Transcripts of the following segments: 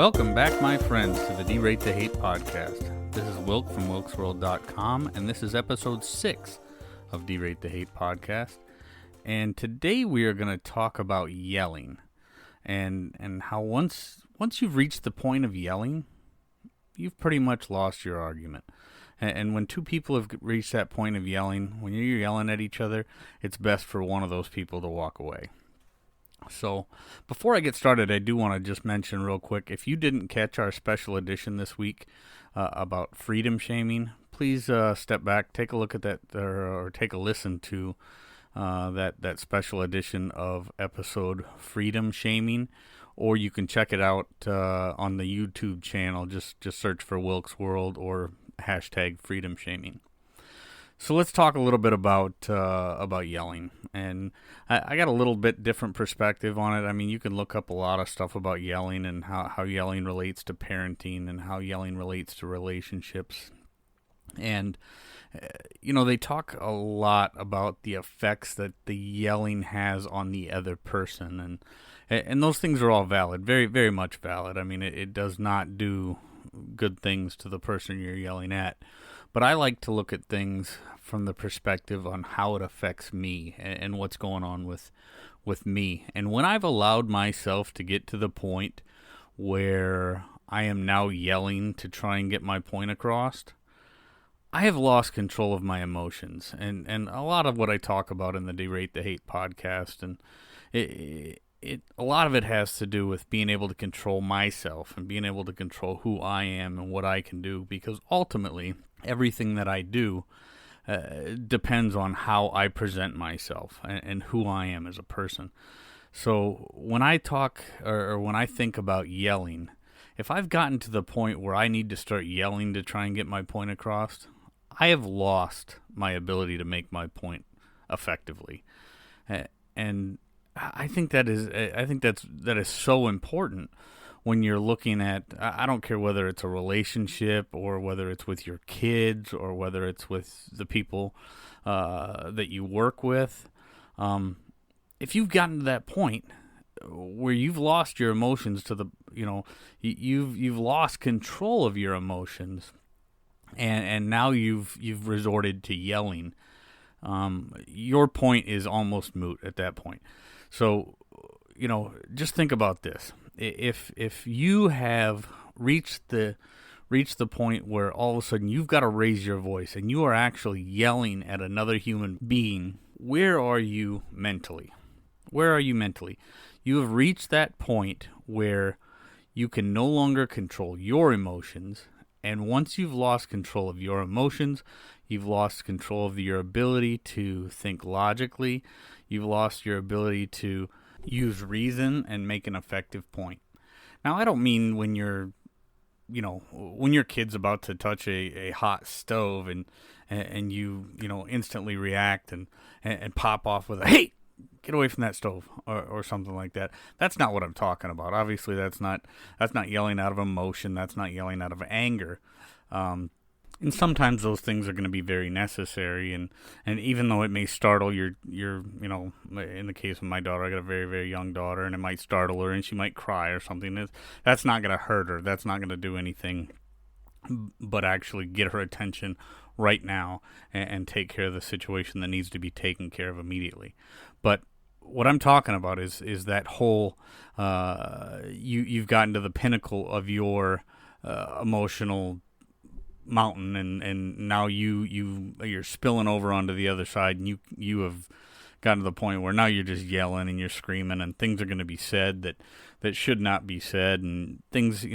Welcome back, my friends, to the Derate to Hate podcast. This is Wilk from wilksworld.com, and this is episode 6 of Derate to Hate podcast. And today we are going to talk about yelling and how once you've reached the point of yelling, you've pretty much lost your argument. And when two people have reached that point of yelling, when you're yelling at each other, it's best for one of those people to walk away. So, before I get started, I do want to just mention real quick, if you didn't catch our special edition this week about freedom shaming, please step back, take a look at that, or take a listen to that special edition of episode Freedom Shaming, or you can check it out on the YouTube channel. Just search for Wilk's World or hashtag Freedom Shaming. So let's talk a little bit about yelling, and I got a little bit different perspective on it. I mean, you can look up a lot of stuff about yelling and how yelling relates to parenting and how yelling relates to relationships. And, they talk a lot about the effects that the yelling has on the other person, and those things are all valid, very, very much valid. I mean, it does not do good things to the person you're yelling at. But I like to look at things from the perspective on how it affects me and what's going on with me. And when I've allowed myself to get to the point where I am now yelling to try and get my point across, I have lost control of my emotions. And a lot of what I talk about in the Derate the Hate podcast, and a lot of it has to do with being able to control myself and being able to control who I am and what I can do, because ultimately everything that I do depends on how I present myself and who I am as a person. So when I talk or when I think about yelling, if I've gotten to the point where I need to start yelling to try and get my point across, I have lost my ability to make my point effectively. And I think that is so important when you're looking at, I don't care whether it's a relationship or whether it's with your kids or whether it's with the people that you work with. If you've gotten to that point where you've lost your emotions to the, you've lost control of your emotions, and now you've resorted to yelling, your point is almost moot at that point. So, just think about this. If you have reached the point where all of a sudden you've got to raise your voice and you are actually yelling at another human being, where are you mentally? Where are you mentally? You have reached that point where you can no longer control your emotions, and once you've lost control of your emotions, you've lost control of your ability to think logically. You've lost your ability to use reason and make an effective point. Now, I don't mean when your kid's about to touch a hot stove and you instantly react and pop off with a, "Hey, get away from that stove," or something like that. That's not what I'm talking about. Obviously, that's not yelling out of emotion. That's not yelling out of anger. And sometimes those things are going to be very necessary, and even though it may startle your in the case of my daughter, I got a very, very young daughter, and it might startle her and she might cry or something. That's not going to hurt her. That's not going to do anything but actually get her attention right now and take care of the situation that needs to be taken care of immediately. But what I'm talking about is that whole you've gotten to the pinnacle of your emotional mountain, and now you're spilling over onto the other side, and you have gotten to the point where now you're just yelling and you're screaming, and things are going to be said that should not be said, and things,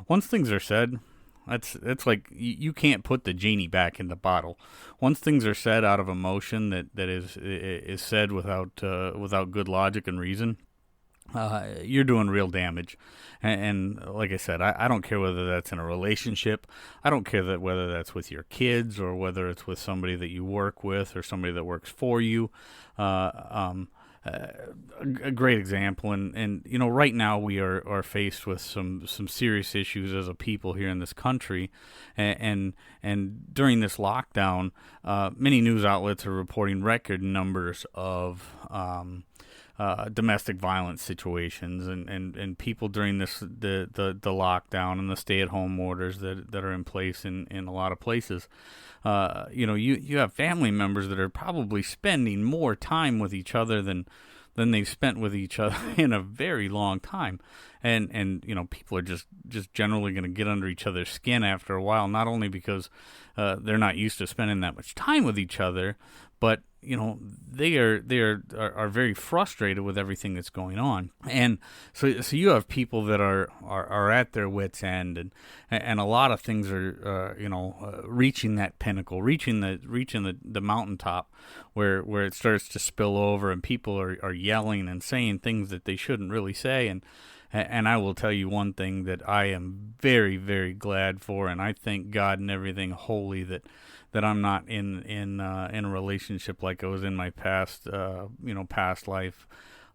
once things are said, that's like you can't put the genie back in the bottle. Once things are said out of emotion that is said without good logic and reason, you're doing real damage. And like I said, I don't care whether that's in a relationship. I don't care whether that's with your kids or whether it's with somebody that you work with or somebody that works for you. A great example, and right now we are faced with some serious issues as a people here in this country, and during this lockdown, many news outlets are reporting record numbers of domestic violence situations and people during the lockdown and the stay-at-home orders that are in place in a lot of places. You have family members that are probably spending more time with each other than they've spent with each other in a very long time. And people are just generally going to get under each other's skin after a while, not only because they're not used to spending that much time with each other, but they are very frustrated with everything that's going on. And so you have people that are at their wits' end, and a lot of things are reaching that pinnacle, reaching the mountaintop where it starts to spill over, and people are yelling and saying things that they shouldn't really say. And I will tell you one thing that I am very, very glad for, and I thank God and everything holy that I'm not in a relationship like I was in my past life.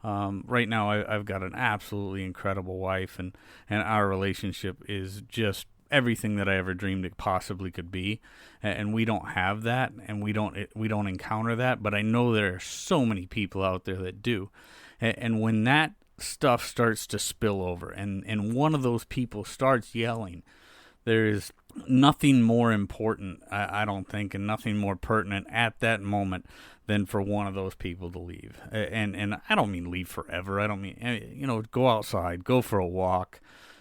Right now, I've got an absolutely incredible wife, and our relationship is just everything that I ever dreamed it possibly could be. And we don't have that, and we don't encounter that. But I know there are so many people out there that do. And when that stuff starts to spill over, and one of those people starts yelling, there is nothing more important, I don't think, and nothing more pertinent at that moment than for one of those people to leave. And I don't mean leave forever. I don't mean, go outside, go for a walk,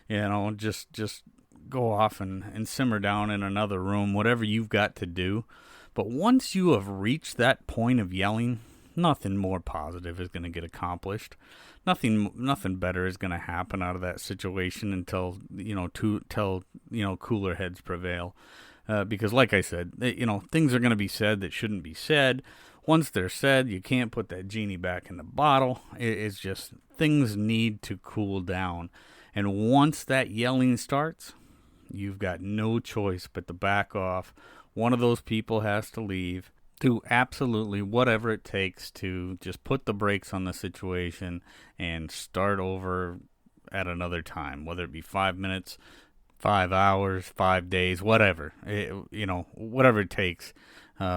just go off and simmer down in another room, whatever you've got to do. But once you have reached that point of yelling, nothing more positive is going to get accomplished. Nothing better is going to happen out of that situation until cooler heads prevail. Because like I said, things are going to be said that shouldn't be said. Once they're said, you can't put that genie back in the bottle. It's just things need to cool down. And once that yelling starts, you've got no choice but to back off. One of those people has to leave. Do absolutely whatever it takes to just put the brakes on the situation and start over at another time, whether it be 5 minutes, 5 hours, 5 days, whatever, whatever it takes,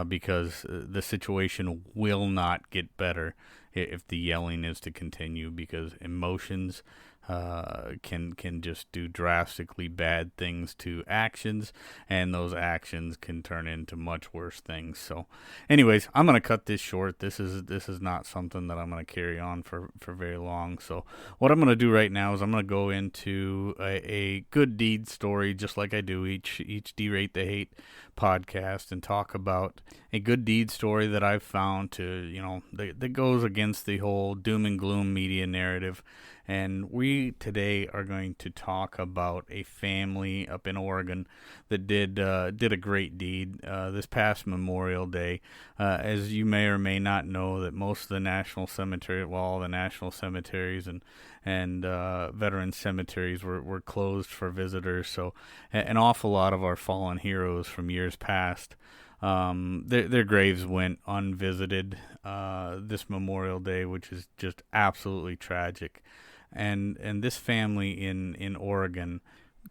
because the situation will not get better if the yelling is to continue, because emotions can just do drastically bad things to actions, and those actions can turn into much worse things. So anyways, I'm going to cut this short. This is not something that I'm going to carry on for very long. So what I'm going to do right now is I'm going to go into a good deed story, just like I do each Derate the Hate podcast, and talk about a good deed story that I've found that goes against the whole doom and gloom media narrative. And we today are going to talk about a family up in Oregon that did a great deed this past Memorial Day. As you may or may not know, that most of the national cemetery, all the national cemeteries and veteran cemeteries were closed for visitors. So an awful lot of our fallen heroes from years past, their graves went unvisited this Memorial Day, which is just absolutely tragic. And this family in Oregon,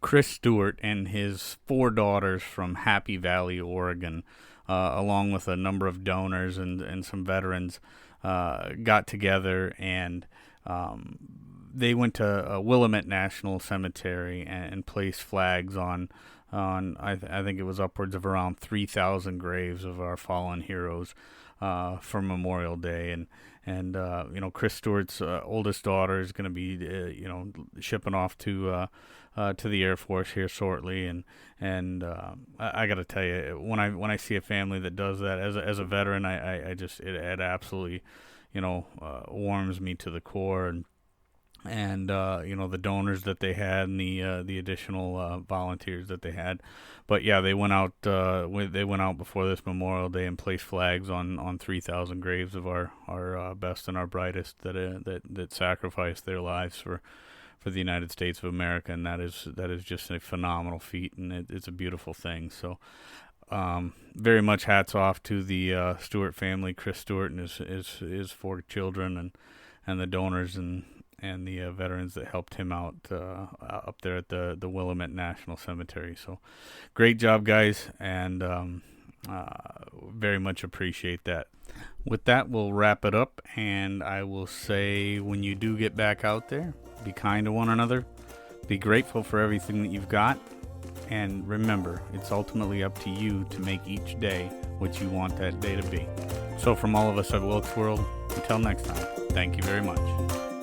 Chris Stewart and his 4 daughters from Happy Valley, Oregon, along with a number of donors and some veterans, got together, and they went to Willamette National Cemetery and placed flags on I think it was upwards of around 3,000 graves of our fallen heroes for Memorial Day. And Chris Stewart's oldest daughter is going to be shipping off to the Air Force here shortly, and I got to tell you, when I see a family that does that as a veteran, I just it absolutely warms me to the core. And the donors that they had, and the additional volunteers that they had. But yeah, they went out before this Memorial Day and placed flags on 3,000 graves of our best and our brightest that sacrificed their lives for the United States of America, and that is just a phenomenal feat, and it's a beautiful thing. So very much hats off to the Stewart family, Chris Stewart and his 4 children, and the donors and the veterans that helped him out up there at the Willamette National Cemetery. So great job, guys. And Very much appreciate that. With that, we'll wrap it up, and I will say, when you do get back out there, be kind to one another, be grateful for everything that you've got, and remember, it's ultimately up to you to make each day what you want that day to be. So from all of us at Wilkes World, until next time, thank you very much.